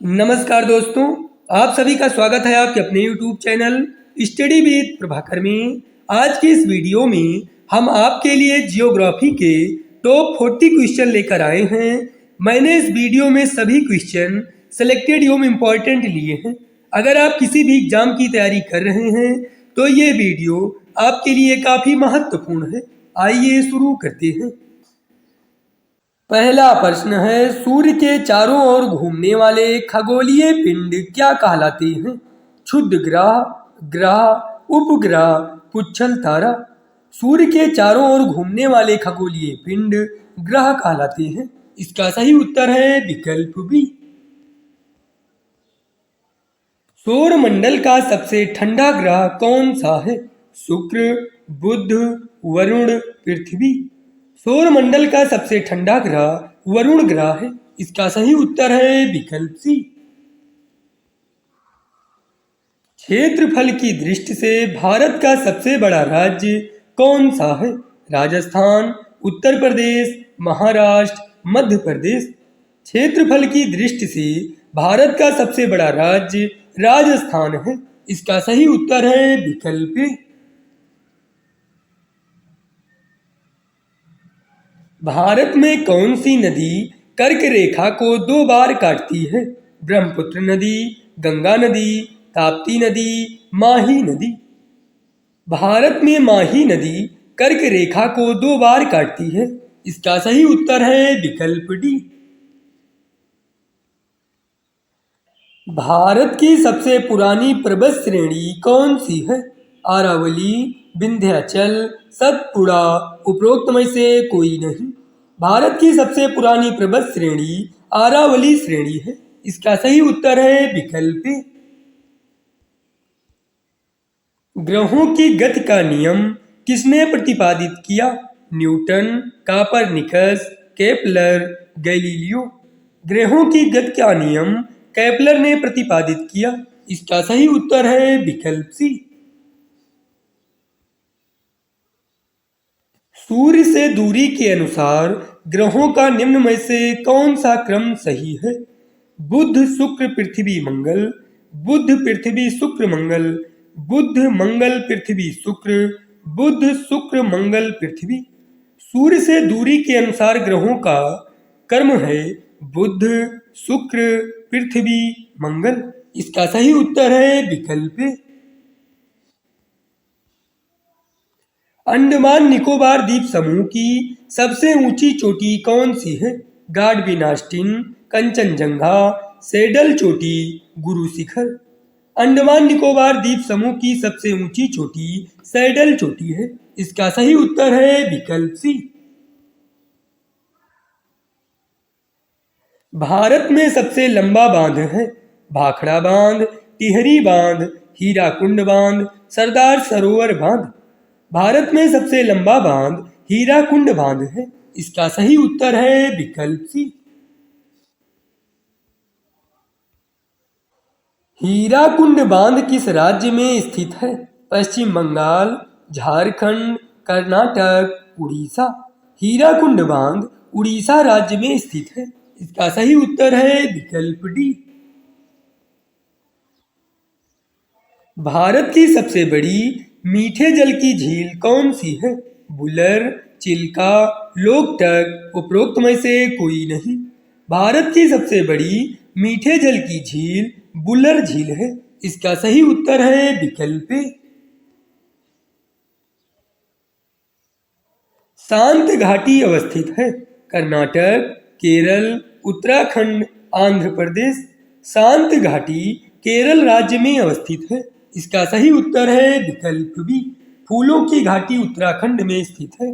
नमस्कार दोस्तों, आप सभी का स्वागत है आपके अपने YouTube channel study with Prabhakar में। आज की इस वीडियो में हम आपके लिए जियोग्राफी के टॉप 40 क्वेश्चन लेकर आए हैं। मैंने इस वीडियो में सभी क्वेश्चन सेलेक्टेड एवं इम्पॉर्टेंट लिए हैं। अगर आप किसी भी एग्जाम की तैयारी कर रहे हैं तो ये वीडियो आपके लिए काफ़ी महत्वपूर्ण है। आइए शुरू करते हैं। पहला प्रश्न है, सूर्य के चारों ओर घूमने वाले खगोलीय पिंड क्या कहलाते हैं? क्षुद्र ग्रह, ग्रह, उपग्रह, पुच्छल तारा। सूर्य के चारों ओर घूमने वाले खगोलीय पिंड ग्रह कहलाते हैं। इसका सही उत्तर है विकल्प बी। सौर मंडल का सबसे ठंडा ग्रह कौन सा है? शुक्र, बुध, वरुण, पृथ्वी। सौर मंडल का सबसे ठंडा ग्रह वरुण ग्रह है। इसका सही उत्तर है विकल्प सी। क्षेत्रफल की दृष्टि से भारत का सबसे बड़ा राज्य कौन सा है? राजस्थान, उत्तर प्रदेश, महाराष्ट्र, मध्य प्रदेश। क्षेत्रफल की दृष्टि से भारत का सबसे बड़ा राज्य राजस्थान है। इसका सही उत्तर है विकल्प ए। भारत में कौन सी नदी कर्क रेखा को 2 बार काटती है? ब्रह्मपुत्र नदी, गंगा नदी, ताप्ती नदी, माही नदी। भारत में माही नदी कर्क रेखा को 2 बार काटती है। इसका सही उत्तर है विकल्प डी। भारत की सबसे पुरानी पर्वत श्रेणी कौन सी है? अरावली, विंध्याचल, सतपुड़ा, उपरोक्त में से कोई नहीं। भारत की सबसे पुरानी पर्वत श्रेणी अरावली श्रेणी है। इसका सही उत्तर है विकल्प ए। ग्रहों की गति का नियम किसने प्रतिपादित किया? Newton, Copernicus, Kepler, Galileo. ग्रहों की गति का नियम केपलर ने प्रतिपादित किया। इसका सही उत्तर है विकल्प सी। सूर्य से दूरी के अनुसार ग्रहों का निम्न में से कौन सा क्रम सही है? बुध, शुक्र, पृथ्वी, मंगल। बुध, पृथ्वी, शुक्र, मंगल। बुध, मंगल, पृथ्वी, शुक्र। बुध, शुक्र, मंगल, पृथ्वी। सूर्य से दूरी के अनुसार ग्रहों का क्रम है बुध, शुक्र, पृथ्वी, मंगल। इसका सही उत्तर है विकल्प ए। अंडमान निकोबार द्वीप समूह की सबसे ऊंची चोटी कौन सी है? गाडविन आस्टीन, कंचनजंगा, सेडल चोटी, गुरु शिखर। अंडमान निकोबार द्वीप समूह की सबसे ऊंची चोटी सेडल चोटी है। इसका सही उत्तर है विकल्प सी। भारत में सबसे लंबा बांध है? भाखड़ा बांध, टिहरी बांध, हीराकुंड बांध, सरदार सरोवर बांध। भारत में सबसे लंबा बांध हीराकुंड बांध है। इसका सही उत्तर है विकल्प सी। हीराकुंड बांध किस राज्य में स्थित है? पश्चिम बंगाल, झारखंड, कर्नाटक, उड़ीसा। हीराकुंड बांध उड़ीसा राज्य में स्थित है। इसका सही उत्तर है विकल्प डी। भारत की सबसे बड़ी मीठे जल की झील कौन सी है? बुलर, चिल्का, लोकटक, उपरोक्त में से कोई नहीं। भारत की सबसे बड़ी मीठे जल की झील बुलर झील है। इसका सही उत्तर है विकल्प ए। शांत घाटी अवस्थित है? कर्नाटक, केरल, उत्तराखंड, आंध्र प्रदेश। शांत घाटी केरल राज्य में अवस्थित है। इसका सही उत्तर है विकल्प बी। फूलों की घाटी उत्तराखंड में स्थित है।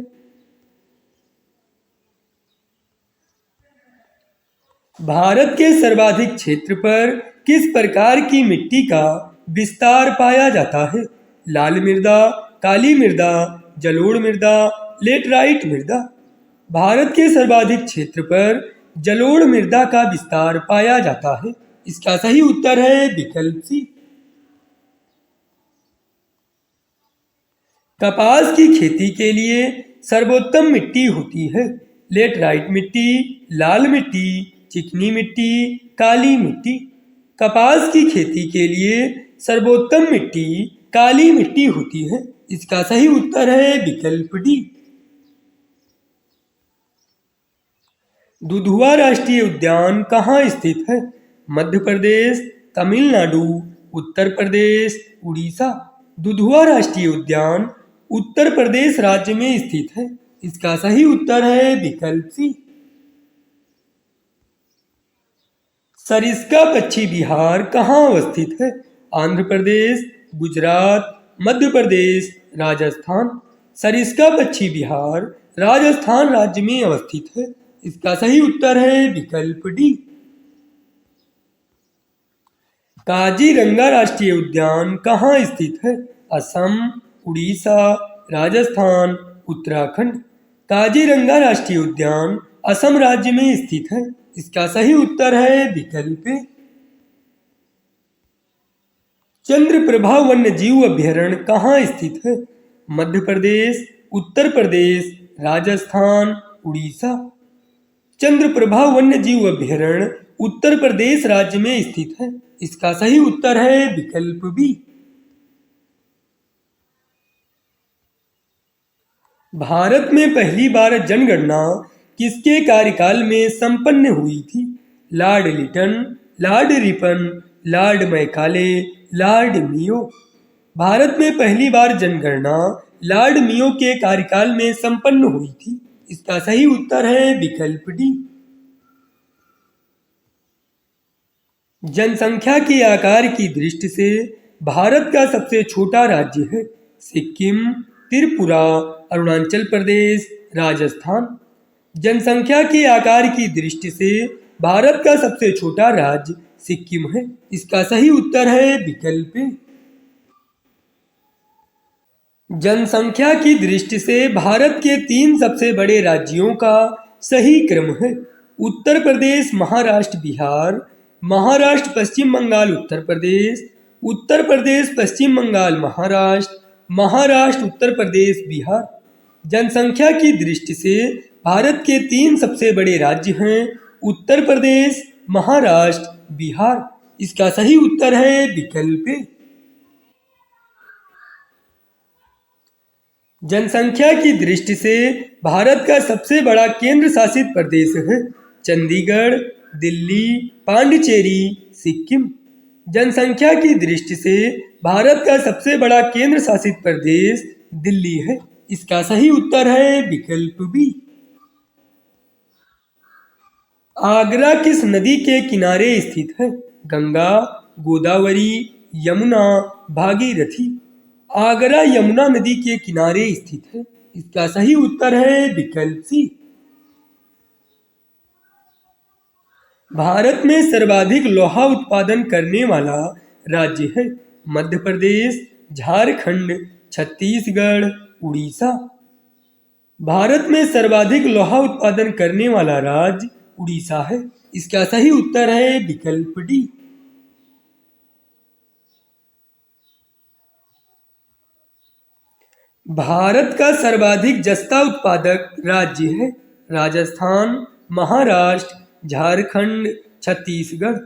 भारत के सर्वाधिक क्षेत्र पर किस प्रकार की मिट्टी का विस्तार पाया जाता है? लाल मृदा, काली मृदा, जलोढ़ मृदा, लेटराइट मृदा। भारत के सर्वाधिक क्षेत्र पर जलोढ़ मृदा का विस्तार पाया जाता है। इसका सही उत्तर है विकल्प सी। कपास की खेती के लिए सर्वोत्तम मिट्टी होती है? लेटराइट मिट्टी, लाल मिट्टी, चिकनी मिट्टी, काली मिट्टी। कपास की खेती के लिए सर्वोत्तम मिट्टी काली मिट्टी होती है। इसका सही उत्तर है विकल्प डी। दुधवा राष्ट्रीय उद्यान कहाँ स्थित है? मध्य प्रदेश, तमिलनाडु, उत्तर प्रदेश, उड़ीसा। दुधवा राष्ट्रीय उद्यान उत्तर प्रदेश राज्य में स्थित है। इसका सही उत्तर है विकल्प सी। सरिस्का पक्षी विहार कहाँ अवस्थित है? आंध्र प्रदेश, गुजरात, मध्य प्रदेश, राजस्थान। सरिस्का पक्षी विहार राजस्थान राज्य में अवस्थित है। इसका सही उत्तर है विकल्प डी। काजीरंगा राष्ट्रीय उद्यान कहाँ स्थित है? असम, उड़ीसा, राजस्थान, उत्तराखंड। काजीरंगा राष्ट्रीय उद्यान असम राज्य में स्थित है। इसका सही उत्तर है विकल्प ए। चंद्रप्रभा वन्यजीव अभ्यारण्य कहाँ स्थित है? मध्य प्रदेश, उत्तर प्रदेश, राजस्थान, उड़ीसा। चंद्रप्रभा वन्यजीव अभ्यारण्य उत्तर प्रदेश राज्य में स्थित है। इसका सही उत्तर है विकल्प बी। भारत में पहली बार जनगणना किसके कार्यकाल में संपन्न हुई थी? Lord Lytton, Lord Ripon, Lord Macaulay, Lord Mayo. Bharat में पहली बार जनगणना लॉर्ड मियो के कार्यकाल में संपन्न हुई थी। इसका सही उत्तर है विकल्प डी। जनसंख्या के आकार की दृष्टि से भारत का सबसे छोटा राज्य है? सिक्किम, त्रिपुरा, अरुणाचल प्रदेश, राजस्थान। जनसंख्या के आकार की दृष्टि से भारत का सबसे छोटा राज्य सिक्किम है। इसका सही उत्तर है विकल्प ए। जनसंख्या की दृष्टि से भारत के 3 सबसे बड़े राज्यों का सही क्रम है। उत्तर प्रदेश, महाराष्ट्र, बिहार। महाराष्ट्र, पश्चिम बंगाल, उत्तर प्रदेश। उत्तर प्रदेश, पश्चिम बंगाल, महाराष्ट्र। महाराष्ट्र, उत्तर प्रदेश, बिहार। जनसंख्या की दृष्टि से भारत के 3 सबसे बड़े राज्य हैं उत्तर प्रदेश, महाराष्ट्र, बिहार। इसका सही उत्तर है विकल्प ए। जनसंख्या की दृष्टि से भारत का सबसे बड़ा केंद्र शासित प्रदेश है चंडीगढ़, दिल्ली, पांडिचेरी, सिक्किम। जनसंख्या की दृष्टि से भारत का सबसे बड़ा केंद्र शासित प्रदेश दिल्ली है। इसका सही उत्तर है विकल्प बी। आगरा किस नदी के किनारे स्थित है? गंगा, गोदावरी, यमुना, भागीरथी। आगरा यमुना नदी के किनारे स्थित है। इसका सही उत्तर है विकल्प सी। भारत में सर्वाधिक लोहा उत्पादन करने वाला राज्य है? मध्य प्रदेश, झारखंड, छत्तीसगढ़, उड़ीसा। भारत में सर्वाधिक लोहा उत्पादन करने वाला राज्य उड़ीसा है। इसका सही उत्तर है विकल्प डी। भारत का सर्वाधिक जस्ता उत्पादक राज्य है? राजस्थान, महाराष्ट्र, झारखंड, छत्तीसगढ़।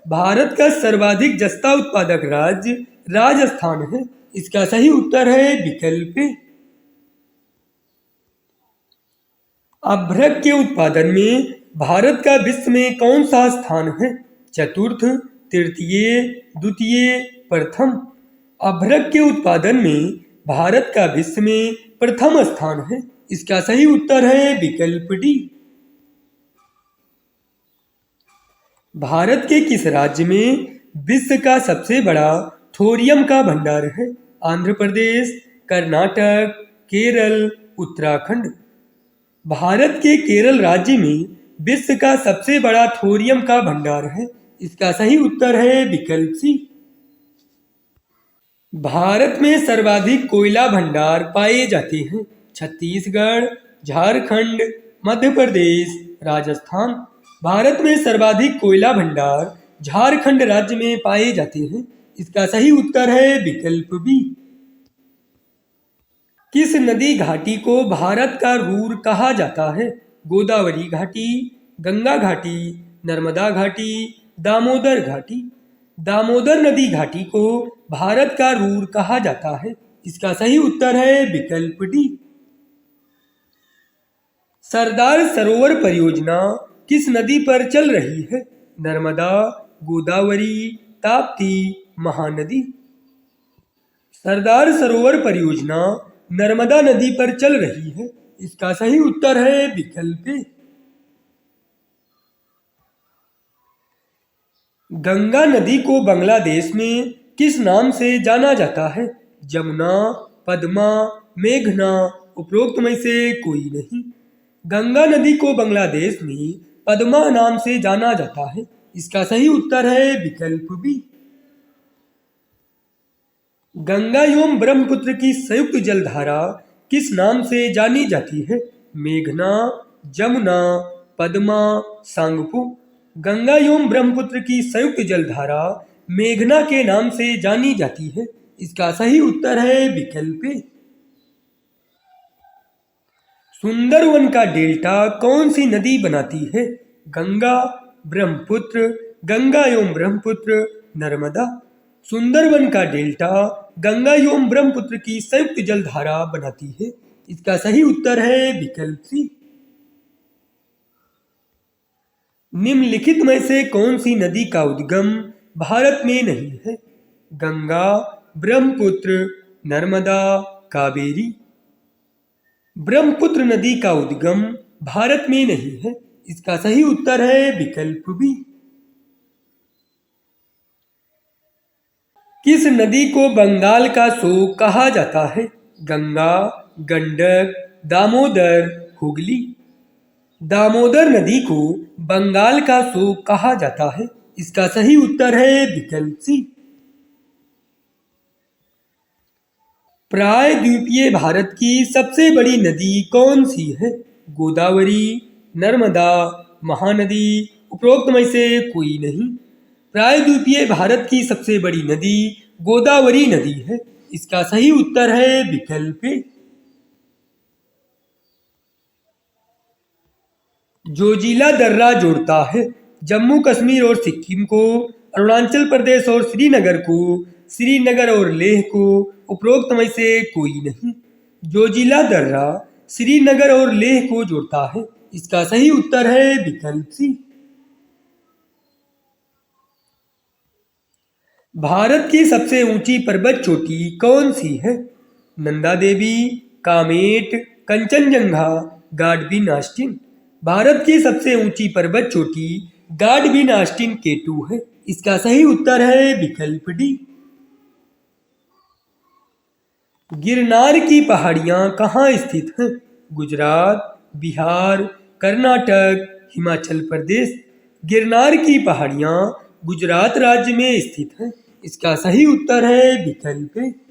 भारत का सर्वाधिक जस्ता उत्पादक राज्य राजस्थान है। इसका सही उत्तर है विकल्प ए। अभ्रक के उत्पादन में भारत का विश्व में कौन सा स्थान है? चतुर्थ, तृतीय, द्वितीय, प्रथम। अभ्रक के उत्पादन में भारत का विश्व में प्रथम स्थान है। इसका सही उत्तर है विकल्प डी। भारत के किस राज्य में विश्व का सबसे बड़ा थोरियम का भंडार है? आंध्र प्रदेश, कर्नाटक, केरल, उत्तराखंड। भारत के केरल राज्य में विश्व का सबसे बड़ा थोरियम का भंडार है। इसका सही उत्तर है विकल्प सी। भारत में सर्वाधिक कोयला भंडार पाए जाते हैं? छत्तीसगढ़, झारखंड, मध्य प्रदेश, राजस्थान। भारत में सर्वाधिक कोयला भंडार झारखंड राज्य में पाए जाते हैं। इसका सही उत्तर है विकल्प बी। किस नदी घाटी को भारत का रूर कहा जाता है? गोदावरी घाटी, गंगा घाटी, नर्मदा घाटी, दामोदर घाटी। दामोदर नदी घाटी को भारत का रूर कहा जाता है। इसका सही उत्तर है विकल्प डी। सरदार सरोवर परियोजना किस नदी पर चल रही है? नर्मदा, गोदावरी, ताप्ती, महानदी। सरदार सरोवर परियोजना नर्मदा नदी पर चल रही है। इसका सही उत्तर है विकल्प ए। गंगा नदी को बांग्लादेश में किस नाम से जाना जाता है? जमुना, पद्मा, मेघना, उपरोक्त में से कोई नहीं। गंगा नदी को बांग्लादेश में पद्मा नाम से जाना जाता है। इसका सही उत्तर है विकल्प बी। गंगा एवं ब्रह्मपुत्र की संयुक्त जलधारा किस नाम से जानी जाती है? मेघना, जमुना, पद्मा, सांगपो। गंगा एवं ब्रह्मपुत्र की संयुक्त जलधारा मेघना के नाम से जानी जाती है। इसका सही उत्तर है विकल्प ए। सुंदरवन का डेल्टा कौन सी नदी बनाती है? गंगा, ब्रह्मपुत्र, गंगा एवं ब्रह्मपुत्र, नर्मदा। सुंदरवन का डेल्टा गंगा एवं ब्रह्मपुत्र की संयुक्त जलधारा बनाती है। इसका सही उत्तर है विकल्प सी। निम्नलिखित में से कौन सी नदी का उद्गम भारत में नहीं है? गंगा, ब्रह्मपुत्र, नर्मदा, कावेरी। ब्रह्मपुत्र नदी का उद्गम भारत में नहीं है। इसका सही उत्तर है विकल्प बी। किस नदी को बंगाल का शोक कहा जाता है? गंगा, गंडक, दामोदर, हुगली। दामोदर नदी को बंगाल का शोक कहा जाता है। इसका सही उत्तर है विकल्प सी। प्रायद्वीपीय भारत की सबसे बड़ी नदी कौन सी है? गोदावरी, नर्मदा, महानदी, उपरोक्त में से कोई नहीं। प्रायद्वीपीय भारत की सबसे बड़ी नदी गोदावरी नदी है। इसका सही उत्तर है विकल्प ए। जोजिला दर्रा जोड़ता है जम्मू कश्मीर और सिक्किम को, अरुणाचल प्रदेश और श्रीनगर को, श्रीनगर और लेह को, उपरोक्त में से कोई नहीं। जोजिला दर्रा श्रीनगर और लेह को जोड़ता है। इसका सही उत्तर है विकल्प सी। भारत की सबसे ऊंची पर्वत चोटी कौन सी है? नंदा देवी, कामेट, कंचनजंगा, गाडविन आस्टीन। भारत की सबसे ऊंची पर्वत चोटी गाडविन आस्टीन K2 है। इसका सही उत्तर है विकल्प डी। गिरनार की पहाड़ियां कहाँ स्थित हैं? गुजरात, बिहार, कर्नाटक, हिमाचल प्रदेश। गिरनार की पहाड़ियां गुजरात राज्य में स्थित हैं। इसका सही उत्तर है विकल्प ए।